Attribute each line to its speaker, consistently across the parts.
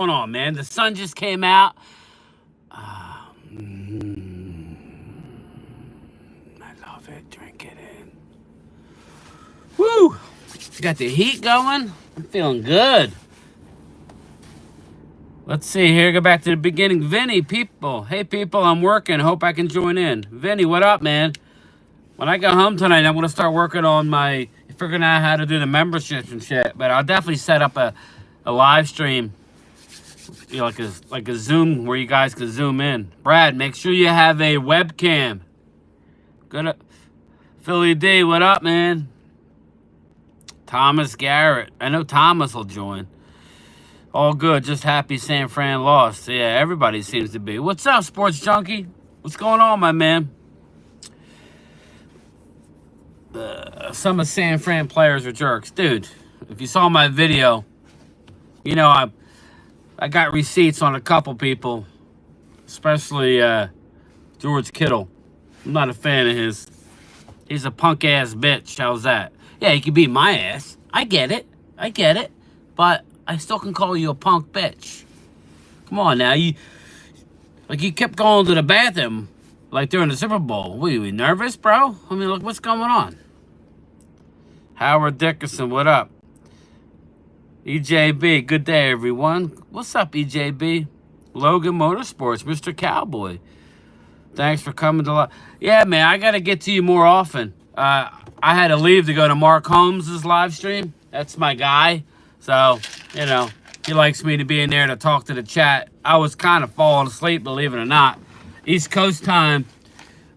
Speaker 1: Going on, man? The sun just came out. I love it. Drink it in. Woo! Got the heat going. I'm feeling good. Let's see here. Go back to the beginning. Vinny, people. Hey, people, I'm working. Hope I can join in. Vinny, what up, man? When I go home tonight, I'm going to start working on figuring out how to do the memberships and shit. But I'll definitely set up a live stream. You know, like a Zoom where you guys can zoom in. Brad, make sure you have a webcam. Good. Philly D, what up, man? Thomas Garrett. I know Thomas will join. All good. Just happy San Fran lost. Yeah, everybody seems to be. What's up, Sports Junkie? What's going on, my man? Some of San Fran players are jerks. Dude, if you saw my video, you know I got receipts on a couple people, especially George Kittle. I'm not a fan of his. He's a punk-ass bitch. How's that? Yeah, he can beat my ass. I get it. But I still can call you a punk bitch. Come on now. You kept going to the bathroom like during the Super Bowl. Were you nervous, bro? I mean, look, what's going on? Howard Dickerson, what up? EJB, good day, everyone. What's up, EJB? Logan Motorsports, Mr. Cowboy. Thanks for coming to live. Yeah, man, I got to get to you more often. I had to leave to go to Mark Holmes' live stream. That's my guy. So, you know, he likes me to be in there to talk to the chat. I was kind of falling asleep, believe it or not. East Coast time,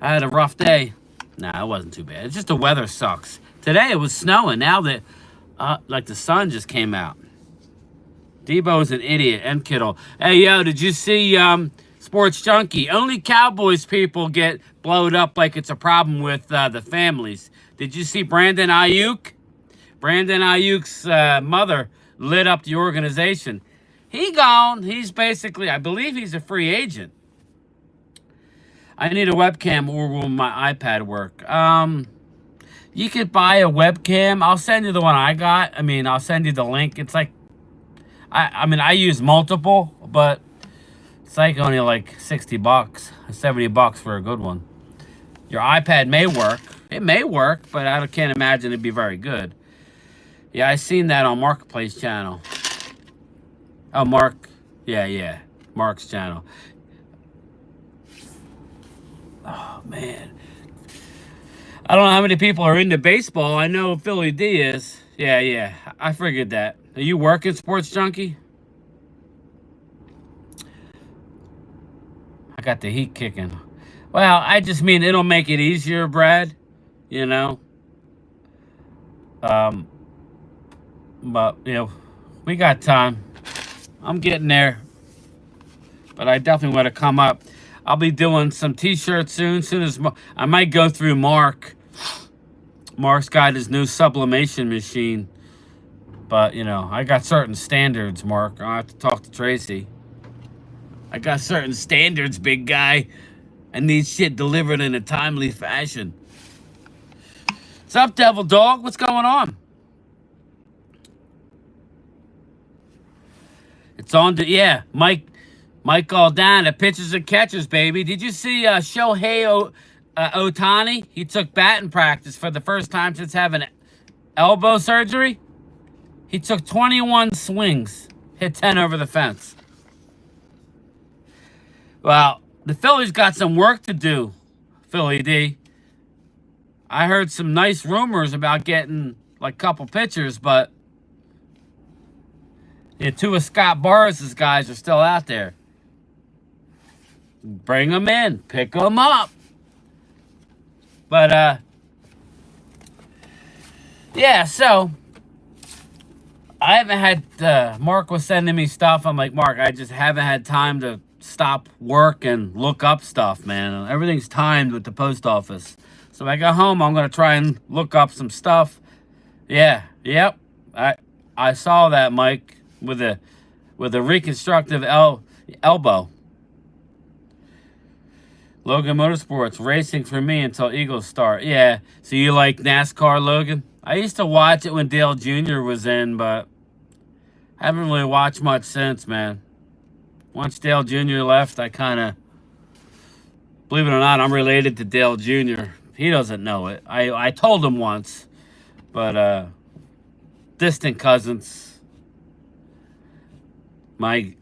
Speaker 1: I had a rough day. Nah, it wasn't too bad. It's just the weather sucks. Today it was snowing. Now that, like the sun just came out. Debo's an idiot and Kittle. Hey, yo, did you see Sports Junkie? Only Cowboys people get blowed up like it's a problem with the families. Did you see Brandon Ayuk? Brandon Ayuk's mother lit up the organization. He gone. He's basically, I believe he's a free agent. I need a webcam or will my iPad work? You could buy a webcam. I'll send you the one I got. I mean, I'll send you the link. It's like, I mean, I use multiple, but it's like only like 60 bucks, 70 bucks for a good one. Your iPad may work. It may work, but I can't imagine it'd be very good. Yeah, I seen that on Marketplace channel. Oh, Mark. Yeah. Mark's channel. Oh, man. I don't know how many people are into baseball. I know Philly D is. Yeah. I figured that. Are you working, Sports Junkie? I got the heat kicking. Well, I just mean it'll make it easier, Brad. You know? But, you know, we got time. I'm getting there. But I definitely want to come up. I'll be doing some t-shirts soon. I might go through Mark. Mark's got his new sublimation machine. But, you know, I got certain standards, Mark. I'll have to talk to Tracy. I got certain standards, big guy. I need shit delivered in a timely fashion. What's up, Devil Dog? What's going on? It's on to, yeah, Mike called down the pitchers and catchers, baby. Did you see Shohei Ohtani? He took batting practice for the first time since having elbow surgery. He took 21 swings, hit 10 over the fence. Well, the Phillies got some work to do, Philly D. I heard some nice rumors about getting like a couple pitchers, but two of Scott Boras' guys are still out there. Bring them in. Pick them up. But, yeah, so I haven't had, Mark was sending me stuff. I'm like, Mark, I just haven't had time to stop work and look up stuff, man. Everything's timed with the post office. So when I go home, I'm going to try and look up some stuff. Yep. I saw that, Mike, with a reconstructive elbow. Logan Motorsports, racing for me until Eagles start. Yeah, so you like NASCAR, Logan? I used to watch it when Dale Jr. was in, but I haven't really watched much since, man. Once Dale Jr. left, I kind of, believe it or not, I'm related to Dale Jr. He doesn't know it. I told him once, but distant cousins. My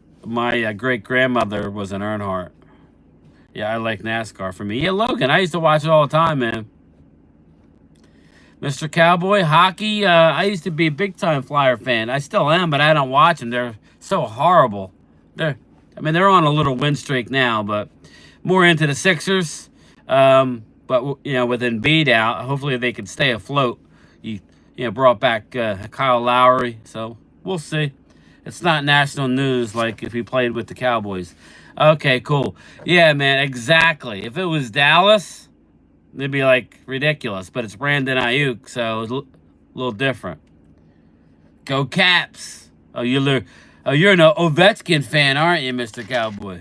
Speaker 1: great grandmother was an Earnhardt. Yeah, I like NASCAR for me. Yeah, Logan, I used to watch it all the time, man. Mr. Cowboy, hockey, I used to be a big-time Flyer fan. I still am, but I don't watch them. They're so horrible. They're on a little win streak now, but more into the Sixers. But, with Embiid out, hopefully they can stay afloat. You brought back Kyle Lowry, so we'll see. It's not national news like if he played with the Cowboys. Okay, cool. Yeah, man, exactly. If it was Dallas, it'd be like ridiculous, but it's Brandon Ayuk, so it's a little different. Go Caps! You're an Ovechkin fan, aren't you, Mr. Cowboy?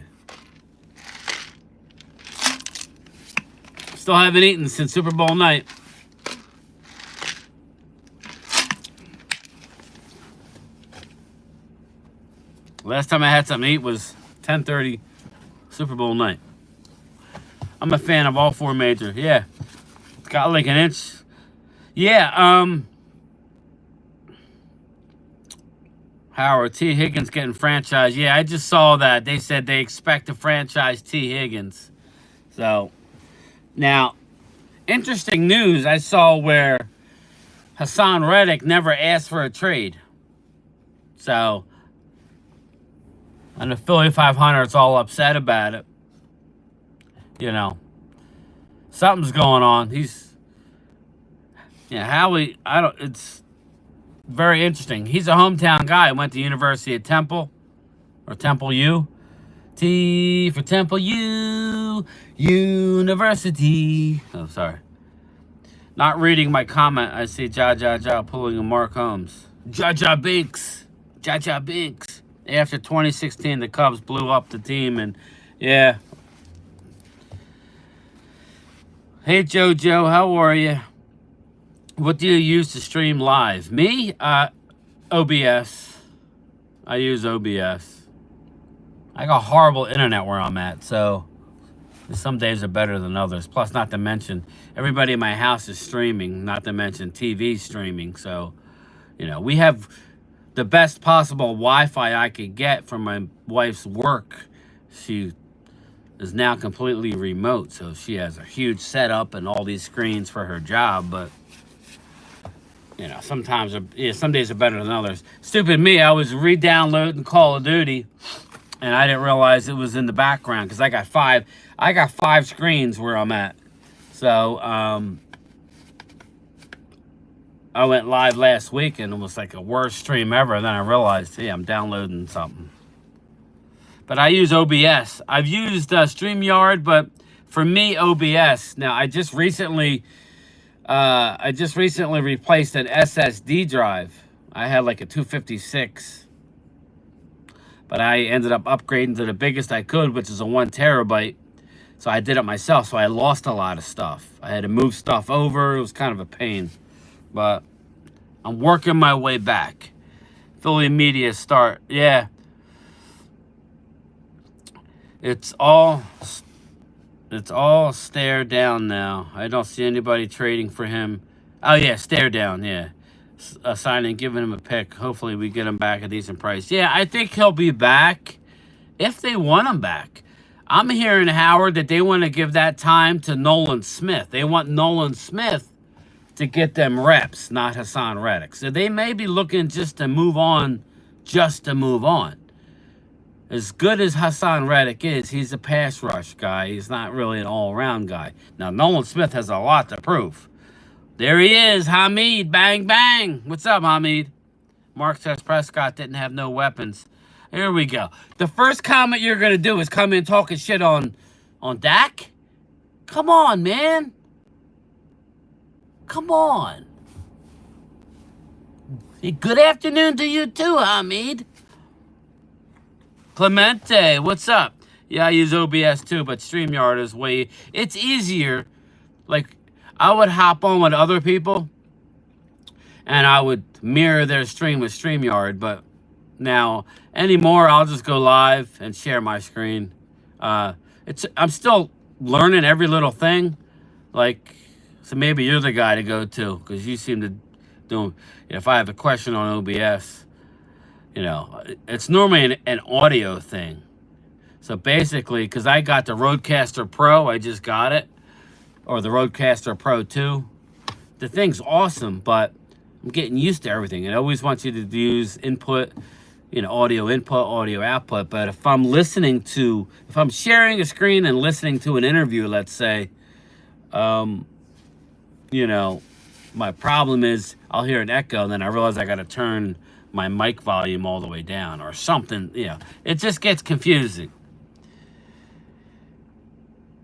Speaker 1: Still haven't eaten since Super Bowl night. Last time I had something to eat was 10:30 Super Bowl night. I'm a fan of all four major. Yeah. It's got like an inch. Yeah, Howard, T. Higgins getting franchised. Yeah, I just saw that. They said they expect to franchise T. Higgins. So, now, interesting news I saw where Hassan Reddick never asked for a trade. So, and the Philly 500's all upset about it. Something's going on. It's very interesting. He's a hometown guy. Went to University of Temple, or Temple U. T for Temple U, University. Oh, sorry. Not reading my comment. I see Ja pulling a Mark Holmes. Ja Binks. After 2016, the Cubs blew up the team, and yeah. Hey, JoJo, how are you? What do you use to stream live? Me? OBS. I use OBS. I got horrible internet where I'm at, so some days are better than others. Plus, not to mention, everybody in my house is streaming, not to mention TV streaming. So, we have the best possible Wi-Fi I could get from my wife's work. She is now completely remote, so she has a huge setup and all these screens for her job, but some days are better than others. Stupid me, I was re-downloading Call of Duty, and I didn't realize it was in the background because I got five screens where I'm at. So I went live last week, and it was like a worst stream ever. And then I realized, hey, I'm downloading something. But I use OBS. I've used StreamYard, but for me, OBS. Now, I just recently replaced an SSD drive. I had like a 256, but I ended up upgrading to the biggest I could, which is a 1 terabyte. So I did it myself. So I lost a lot of stuff. I had to move stuff over. It was kind of a pain, but I'm working my way back. Philly media start. Yeah. It's all stare down now. I don't see anybody trading for him. Oh, yeah, stare down, yeah. Signing, giving him a pick. Hopefully we get him back at a decent price. Yeah, I think he'll be back if they want him back. I'm hearing, Howard, that they want to give that time to Nolan Smith. They want Nolan Smith to get them reps, not Hassan Reddick. So they may be looking just to move on. As good as Hassan Reddick is, he's a pass rush guy. He's not really an all-around guy. Now, Nolan Smith has a lot to prove. There he is, Hamid. Bang, bang. What's up, Hamid? Mark says Prescott didn't have no weapons. Here we go. The first comment you're going to do is come in talking shit on Dak? Come on, man. Come on. Good afternoon to you too, Hamid. Clemente, what's up? Yeah, I use OBS too, but StreamYard is it's easier. Like, I would hop on with other people, and I would mirror their stream with StreamYard, but now Anymore, I'll just go live and share my screen. I'm still learning every little thing. Like, so maybe you're the guy to go to because you seem to do. If I have a question on OBS, it's normally an audio thing. So basically, because I got the Rodecaster Pro, I just got it, or the Rodecaster Pro 2. The thing's awesome, but I'm getting used to everything. It always wants you to use input, audio input, audio output. But if I'm sharing a screen and listening to an interview, let's say, my problem is I'll hear an echo, and then I realize I got to turn my mic volume all the way down or something. It just gets confusing.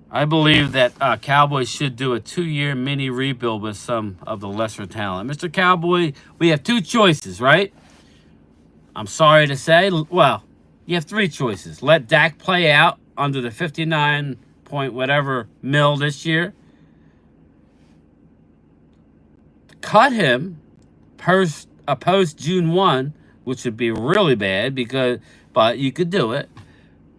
Speaker 1: I believe that Cowboys should do a 2-year mini rebuild with some of the lesser talent. Mr. Cowboy, we have 2 choices, right? I'm sorry to say. Well, you have 3 choices. Let Dak play out under the 59 point whatever mil this year. Cut him post June 1, which would be really bad but you could do it,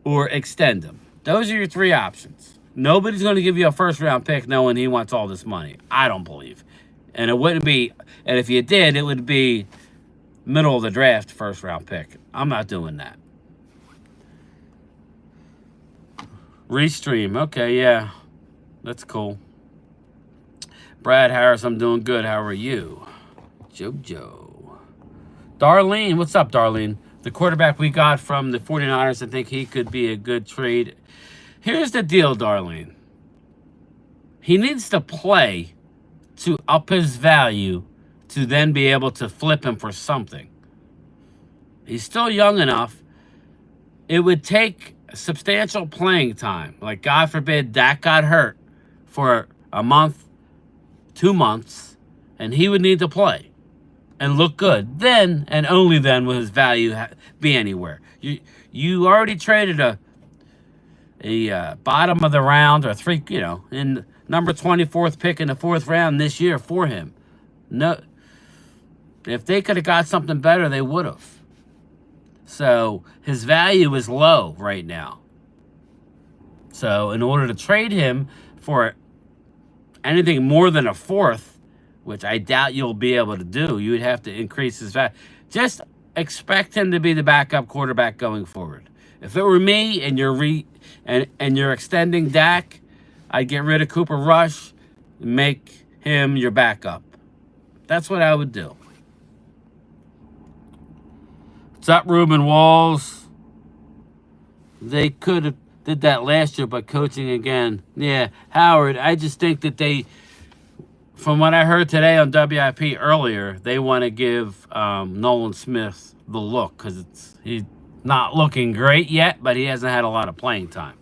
Speaker 1: or extend him. Those are your 3 options. Nobody's going to give you a first-round pick knowing he wants all this money. I don't believe. And it wouldn't be, and if you did, it would be middle of the draft first-round pick. I'm not doing that. Restream. Okay, yeah. That's cool. Brad Harris, I'm doing good. How are you? JoJo. Darlene, what's up, Darlene? The quarterback we got from the 49ers, I think he could be a good trade. Here's the deal, Darlene. He needs to play to up his value to then be able to flip him for something. He's still young enough. It would take substantial playing time. Like, God forbid, Dak got hurt for a month, 2 months, and he would need to play and look good. Then, and only then, will his value be anywhere. You already traded a bottom of the round or 3, in number 24th pick in the 4th round this year for him. No, if they could have got something better, they would have. So his value is low right now. So in order to trade him for anything more than a 4th, which I doubt you'll be able to do, you would have to increase his value. Just expect him to be the backup quarterback going forward. If it were me and you're extending Dak, I'd get rid of Cooper Rush, make him your backup. That's what I would do. What's up, Ruben Walls? They could have did that last year, but coaching again. Yeah, Howard, I just think that from what I heard today on WIP earlier, they want to give Nolan Smith the look because he's not looking great yet, but he hasn't had a lot of playing time.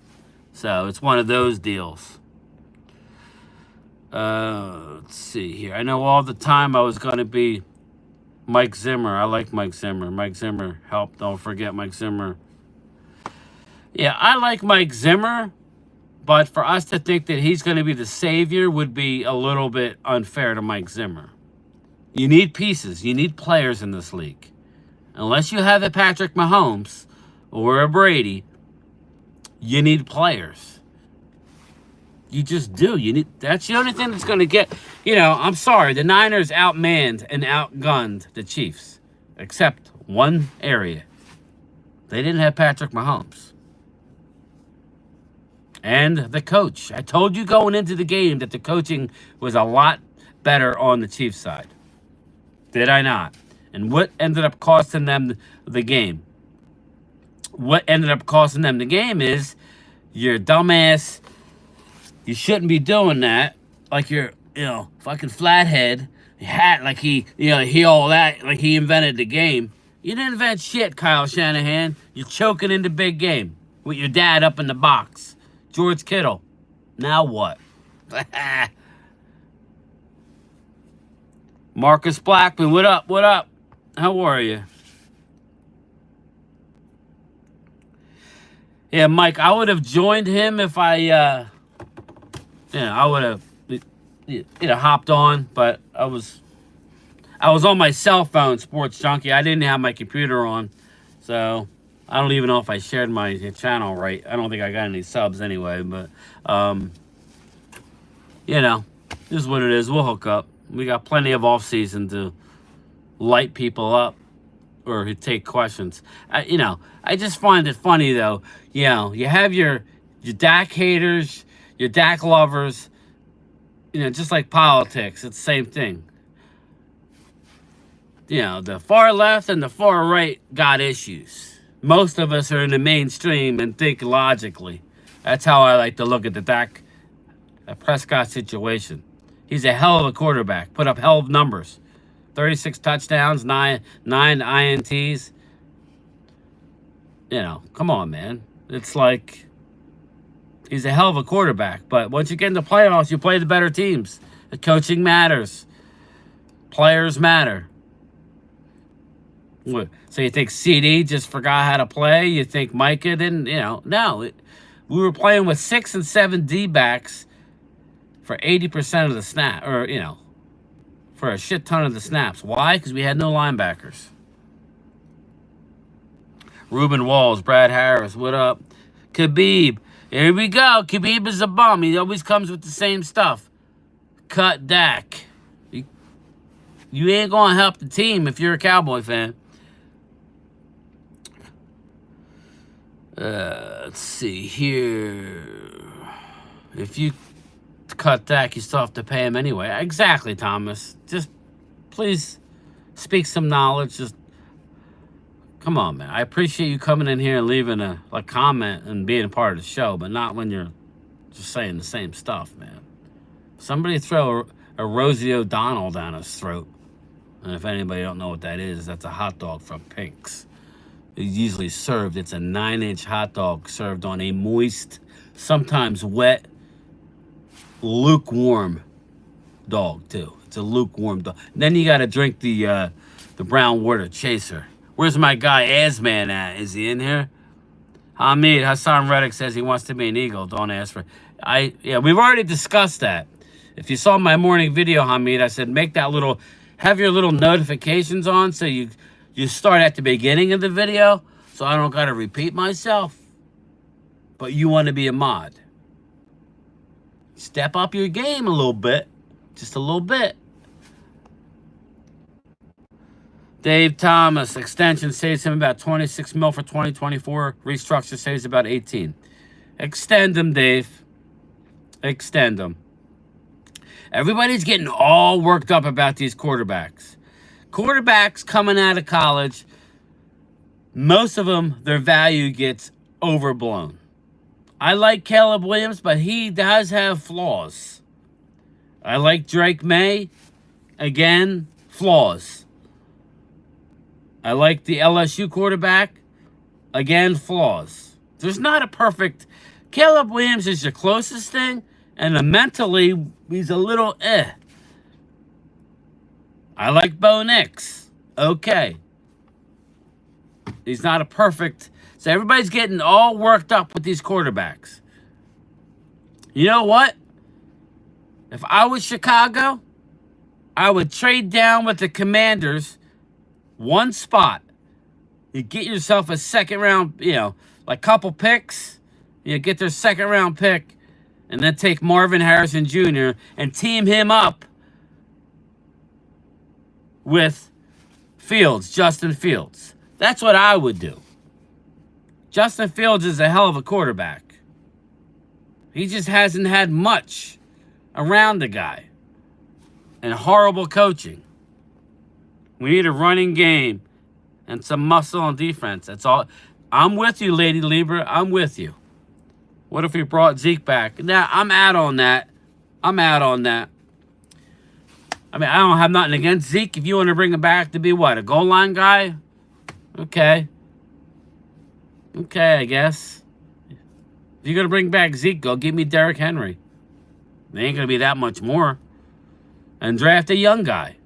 Speaker 1: So it's one of those deals. Let's see here. I know all the time I was going to be Mike Zimmer. I like Mike Zimmer. Mike Zimmer helped. Don't forget Mike Zimmer. Yeah, I like Mike Zimmer, but for us to think that he's going to be the savior would be a little bit unfair to Mike Zimmer. You need pieces. You need players in this league. Unless you have a Patrick Mahomes or a Brady, you need players. You just do. That's the only thing that's going to get... I'm sorry. The Niners outmanned and outgunned the Chiefs. Except one area. They didn't have Patrick Mahomes. And the coach. I told you going into the game that the coaching was a lot better on the Chiefs side. Did I not? And what ended up costing them the game? What ended up costing them the game is your dumbass. You shouldn't be doing that. Like you're, fucking flathead. Hat like he all that. Like he invented the game. You didn't invent shit, Kyle Shanahan. You're choking in the big game with your dad up in the box. George Kittle. Now what? Marcus Blackman, what up? What up? How are you? Yeah, Mike, I would have joined him if I would have hopped on, but I was on my cell phone, Sports Junkie. I didn't have my computer on. So I don't even know if I shared my channel right. I don't think I got any subs anyway, but you know, this is what it is. We'll hook up. We got plenty of off season to light people up or take questions. I just find it funny though. You have your Dak haters, your Dak lovers. Just like politics, it's the same thing. The far left and the far right got issues. Most of us are in the mainstream and think logically. That's how I like to look at the Dak Prescott situation. He's a hell of a quarterback. Put up hell of numbers. 36 touchdowns, nine INTs. Come on, man. It's like he's a hell of a quarterback. But once you get into playoffs, you play the better teams. The coaching matters. Players matter. What? So you think CD just forgot how to play? You think Micah didn't? No. We were playing with 6 and 7 D-backs for 80% of the snap, or, for a shit ton of the snaps. Why? Because we had no linebackers. Ruben Walls, Brad Harris, what up? Khabib. Here we go. Khabib is a bum. He always comes with the same stuff. Cut Dak. You ain't going to help the team if you're a Cowboy fan. Let's see here. If you cut Dak, you still have to pay him anyway. Exactly, Thomas. Just please speak some knowledge. Just come on, man. I appreciate you coming in here and leaving a comment and being a part of the show, but not when you're just saying the same stuff, man. Somebody throw a Rosie O'Donnell down his throat. And if anybody don't know what that is, that's a hot dog from Pink's. It's usually served. It's a 9-inch hot dog served on a moist, sometimes wet, lukewarm dog too. It's a lukewarm dog. And then you got to drink the brown water chaser. Where's my guy Asman at? Is he in here? Hamid Hassan Reddick says he wants to be an Eagle. Don't ask for. We've already discussed that. If you saw my morning video, Hamid, I said have your little notifications on so you start at the beginning of the video, so I don't got to repeat myself. But you want to be a mod. Step up your game a little bit. Just a little bit. Dave Thomas, extension saves him about $26 million for 2024. Restructure saves about 18. Extend them, Dave. Extend them. Everybody's getting all worked up about these quarterbacks. Quarterbacks coming out of college, most of them, their value gets overblown. I like Caleb Williams, but he does have flaws. I like Drake May. Again, flaws. I like the LSU quarterback. Again, flaws. There's not a perfect... Caleb Williams is your closest thing, and mentally, he's a little I like Bo Nix. Okay. He's not a perfect... So everybody's getting all worked up with these quarterbacks. You know what? If I was Chicago, I would trade down with the Commanders one spot. You get yourself a second round, couple picks. You get their second round pick, and then take Marvin Harrison Jr. and team him up with Justin Fields. That's what I would do. Justin Fields is a hell of a quarterback. He just hasn't had much around the guy. And horrible coaching. We need a running game and some muscle on defense. That's all. I'm with you, Lady Lieber. I'm with you. What if we brought Zeke back? Now, I'm out on that. I don't have nothing against Zeke. If you want to bring him back to be what? A goal line guy? Okay. I guess. If you're going to bring back Zeke, go give me Derrick Henry. They ain't going to be that much more. And draft a young guy.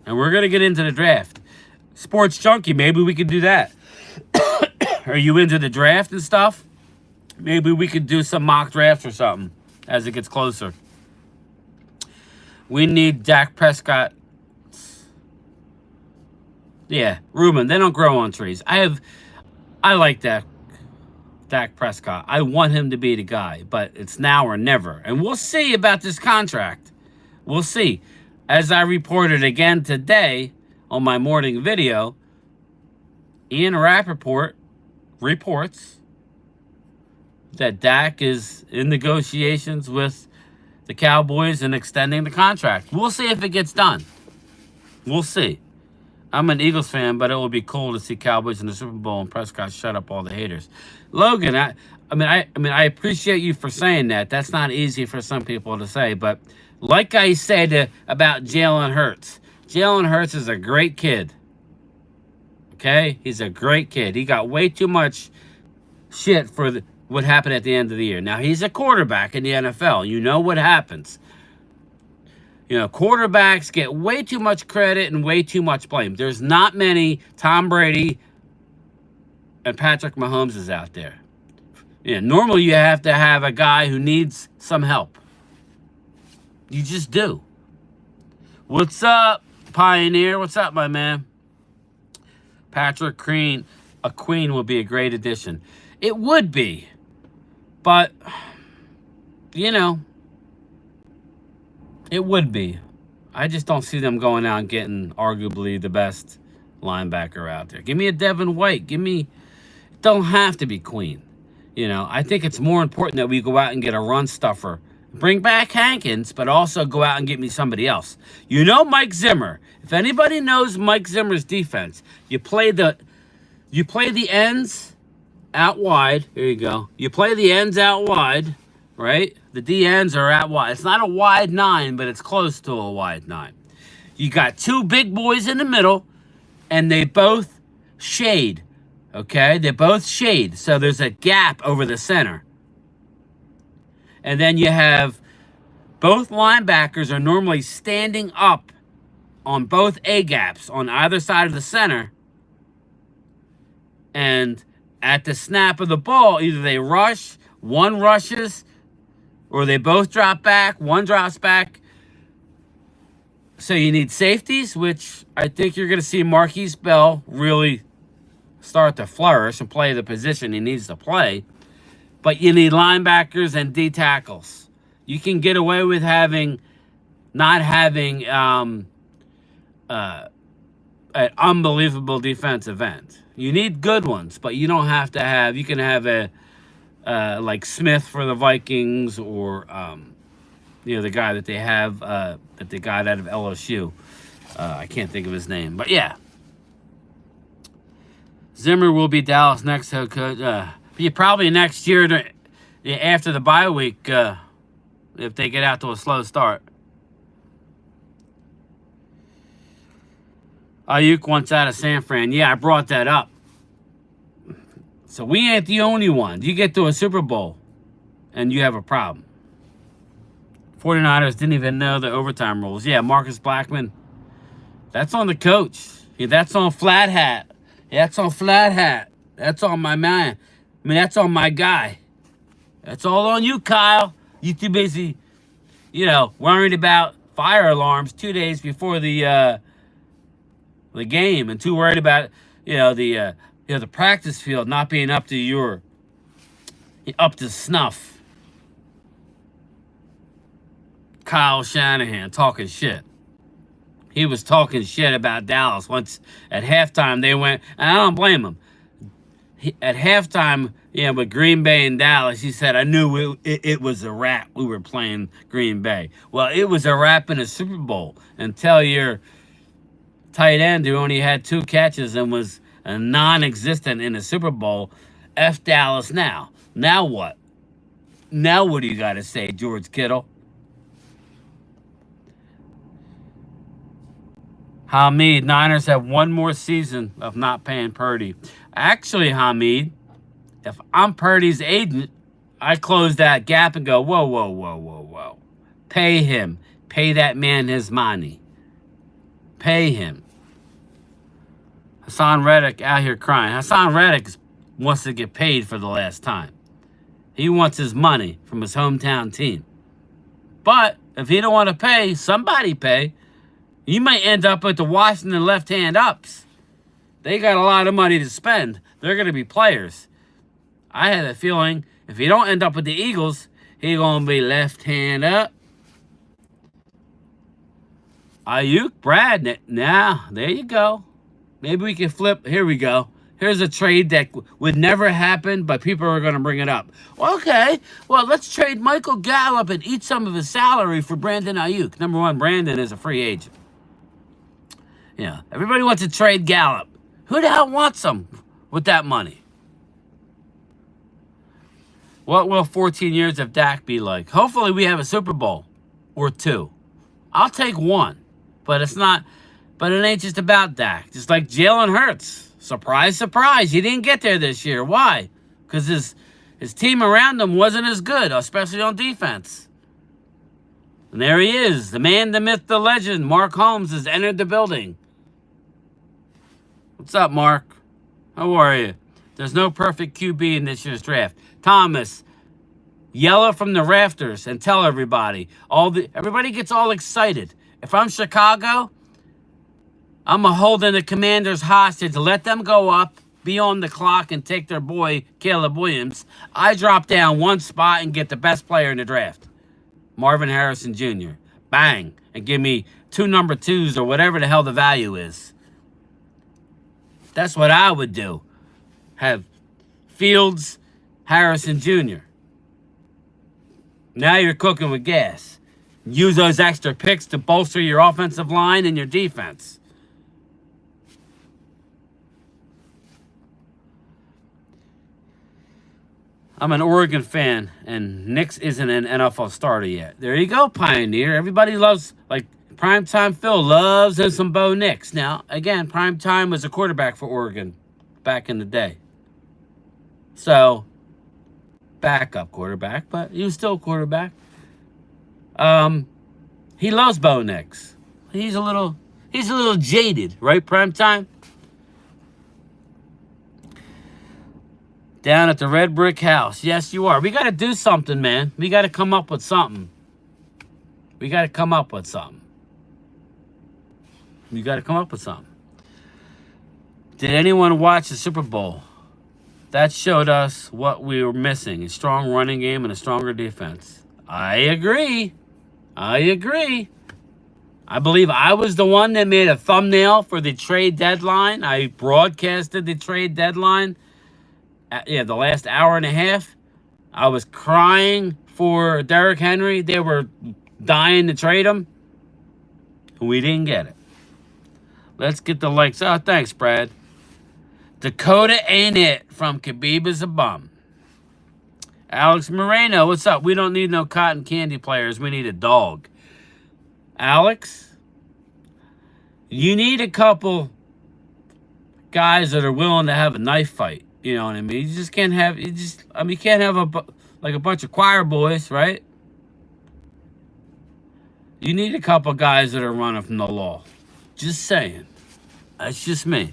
Speaker 1: And we're going to get into the draft. Sports Junkie, maybe we could do that. Are you into the draft and stuff? Maybe we could do some mock drafts or something as it gets closer. We need Dak Prescott. Yeah, Ruben, they don't grow on trees. I like Dak Prescott. I want him to be the guy, but it's now or never. And we'll see about this contract. We'll see. As I reported again today on my morning video, Ian Rappaport reports that Dak is in negotiations with the Cowboys and extending the contract. We'll see if it gets done. We'll see. I'm an Eagles fan, but it will be cool to see Cowboys in the Super Bowl and Prescott shut up all the haters. Logan, I appreciate you for saying that. That's not easy for some people to say, but like I said about Jalen Hurts, Jalen Hurts is a great kid. Okay, he's a great kid. He got way too much shit for what happened at the end of the year. Now he's a quarterback in the NFL. You know what happens. You know, quarterbacks get way too much credit and way too much blame. There's not many Tom Brady and Patrick Mahomes is out there. Yeah, normally you have to have a guy who needs some help. You just do. What's up, Pioneer? What's up, my man? Patrick Queen would be a great addition. It would be. But, you know, it would be. I just don't see them going out and getting arguably the best linebacker out there. Give me a Devin White. It don't have to be Queen. You know, I think it's more important that we go out and get a run stuffer. Bring back Hankins, but also go out and get me somebody else. You know Mike Zimmer. If anybody knows Mike Zimmer's defense, you play the ends out wide. Here you go. You play the ends out wide, right? The D ends are out wide. It's not a wide 9, but it's close to a wide 9. You got two big boys in the middle, and they both shade. Okay? They both shade. So there's a gap over the center. And then you have both linebackers are normally standing up on both A-gaps on either side of the center. And at the snap of the ball, either they rush, one rushes, or they both drop back, one drops back. So you need safeties, which I think you're going to see Marquise Bell really start to flourish and play the position he needs to play. But you need linebackers and D tackles. You can get away with not having an unbelievable defensive end. You need good ones, but you don't have to have. You can have a like Smith for the Vikings, or the guy that they have that they got out of LSU. I can't think of his name, but yeah. Zimmer will be Dallas' next head coach. Probably next year after the bye week, if they get out to a slow start. Ayuk wants out of San Fran. Yeah, I brought that up. So we ain't the only ones. You get to a Super Bowl, and you have a problem. 49ers didn't even know the overtime rules. Yeah, Marcus Blackman. That's on the coach. Yeah, that's on Flat Hat. Yeah, that's on Flat Hat. That's on my man. That's on my guy. That's all on you, Kyle. You too busy, worried about fire alarms 2 days before the game, and too worried about the practice field not being up to snuff. Kyle Shanahan talking shit. He was talking shit about Dallas once at halftime. They went, and I don't blame him. At halftime, with Green Bay and Dallas, he said, I knew it was a wrap. We were playing Green Bay. Well, it was a wrap in a Super Bowl until your tight end who only had 2 catches and was non-existent in the Super Bowl. F Dallas now. Now what? Now what do you got to say, George Kittle? Hamid, Niners have one more season of not paying Purdy. Actually, Hamid, if I'm Purdy's agent, I close that gap and go, whoa. Pay him. Pay that man his money. Pay him. Hassan Reddick out here crying. Hassan Reddick wants to get paid for the last time. He wants his money from his hometown team. But if he don't want to pay, somebody pay. You might end up with the Washington left-hand ups. They got a lot of money to spend. They're going to be players. I had a feeling if he don't end up with the Eagles, he going to be left hand up. Ayuk, Brad. Now, there you go. Maybe we can flip. Here we go. Here's a trade that would never happen, but people are going to bring it up. Okay, well, let's trade Michael Gallup and eat some of his salary for Brandon Ayuk. Number one, Brandon is a free agent. Yeah, everybody wants to trade Gallup. Who the hell wants him with that money? What will 14 years of Dak be like? Hopefully we have a Super Bowl or 2. I'll take 1, but it's not. But it ain't just about Dak. Just like Jalen Hurts. Surprise, surprise. He didn't get there this year. Why? Because his team around him wasn't as good, especially on defense. And there he is. The man, the myth, the legend. Mark Holmes has entered the building. What's up, Mark? How are you? There's no perfect QB in this year's draft. Thomas, yell it from the rafters and tell everybody. Everybody gets all excited. If I'm Chicago, I'm holding the Commanders hostage. Let them go up, be on the clock, and take their boy, Caleb Williams. I drop down 1 spot and get the best player in the draft, Marvin Harrison Jr. Bang. And give me 2 number 2s or whatever the hell the value is. That's what I would do. Have Fields, Harrison Jr. Now you're cooking with gas. Use those extra picks to bolster your offensive line and your defense. I'm an Oregon fan, and Nix isn't an NFL starter yet. There you go, Pioneer. Everybody loves, like, Primetime Phil loves him some Bo Nix. Now, again, Primetime was a quarterback for Oregon back in the day. So, backup quarterback, but he was still a quarterback. He loves Bo Nix. He's a little jaded, right, Primetime? Down at the Red Brick House. Yes, you are. We got to do something, man. We got to come up with something. We got to come up with something. You got to come up with something. Did anyone watch the Super Bowl? That showed us what we were missing. A strong running game and a stronger defense. I agree. I believe I was the one that made a thumbnail for the trade deadline. I broadcasted the trade deadline. The last hour and a half, I was crying for Derrick Henry. They were dying to trade him. We didn't get it. Let's get the likes. Oh, thanks, Brad. Dakota ain't it from Khabib is a bum. Alex Moreno, what's up? We don't need no cotton candy players. We need a dog. Alex, you need a couple guys that are willing to have a knife fight. You know what I mean? You can't have a bunch of choir boys, right? You need a couple guys that are running from the law. Just saying. That's just me.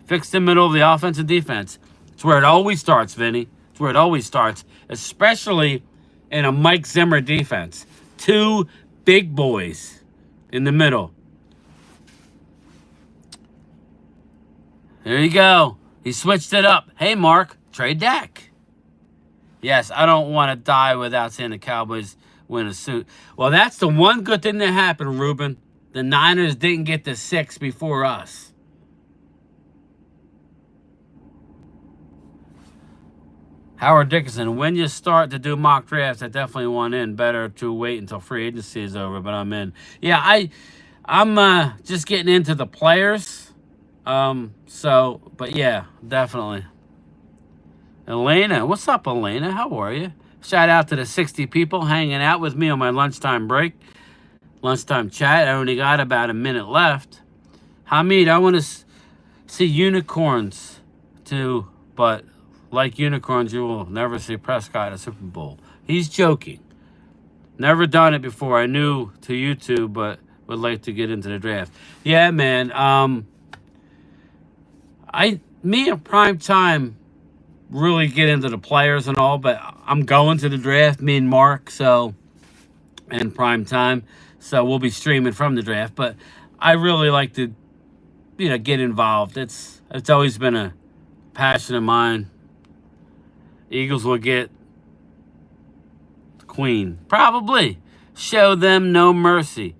Speaker 1: Fix the middle of the offense and defense. It's where it always starts, Vinny. It's where it always starts, especially in a Mike Zimmer defense. 2 big boys in the middle. There you go. He switched it up. Hey, Mark, trade Dak. Yes, I don't want to die without seeing the Cowboys win a suit. Well, that's the one good thing that happened, Ruben. The Niners didn't get the 6 before us. Howard Dickinson, when you start to do mock drafts, I definitely want in. Better to wait until free agency is over, but I'm in. Yeah, I'm just getting into the players. But yeah, definitely. Elena, what's up, Elena? How are you? Shout out to the 60 people hanging out with me on my lunchtime break. Lunchtime chat. I only got about a minute left. Hamid, I want to see unicorns too, but like unicorns, you will never see Prescott at a Super Bowl. He's joking. Never done it before. I knew to YouTube, but would like to get into the draft. Yeah, man. Me and Primetime really get into the players and all, but I'm going to the draft, me and Mark, and Primetime, so we'll be streaming from the draft. But I really like to, get involved. It's always been a passion of mine. Eagles will get the Queen. Probably. Show them no mercy.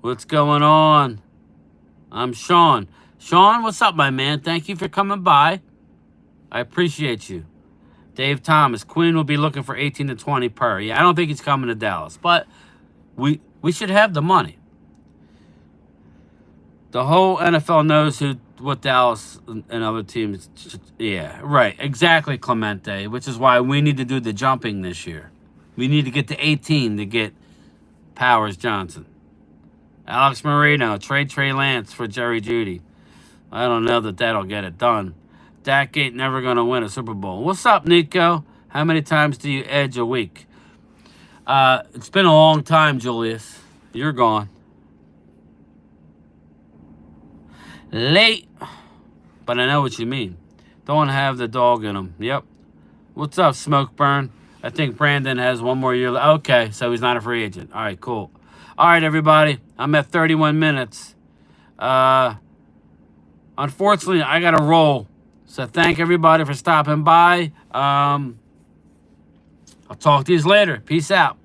Speaker 1: What's going on? I'm Sean. Sean, what's up, my man? Thank you for coming by. I appreciate you. Dave Thomas. Queen will be looking for 18 to 20 per. Yeah, I don't think he's coming to Dallas, but we should have the money. The whole NFL knows what Dallas and other teams. Yeah, right. Exactly, Clemente. Which is why we need to do the jumping this year. We need to get to 18 to get Powers Johnson. Alex Marino. Trade Trey Lance for Jerry Jeudy. I don't know that that'll get it done. Dak ain't never going to win a Super Bowl. What's up, Nico? How many times do you edge a week? It's been a long time, Julius. You're gone. Late. But I know what you mean. Don't have the dog in him. Yep. What's up, Smokeburn? I think Brandon has one more year. Okay, so he's not a free agent. All right, cool. All right, everybody. I'm at 31 minutes. Unfortunately, I got to roll. So thank everybody for stopping by. I'll talk to you later. Peace out.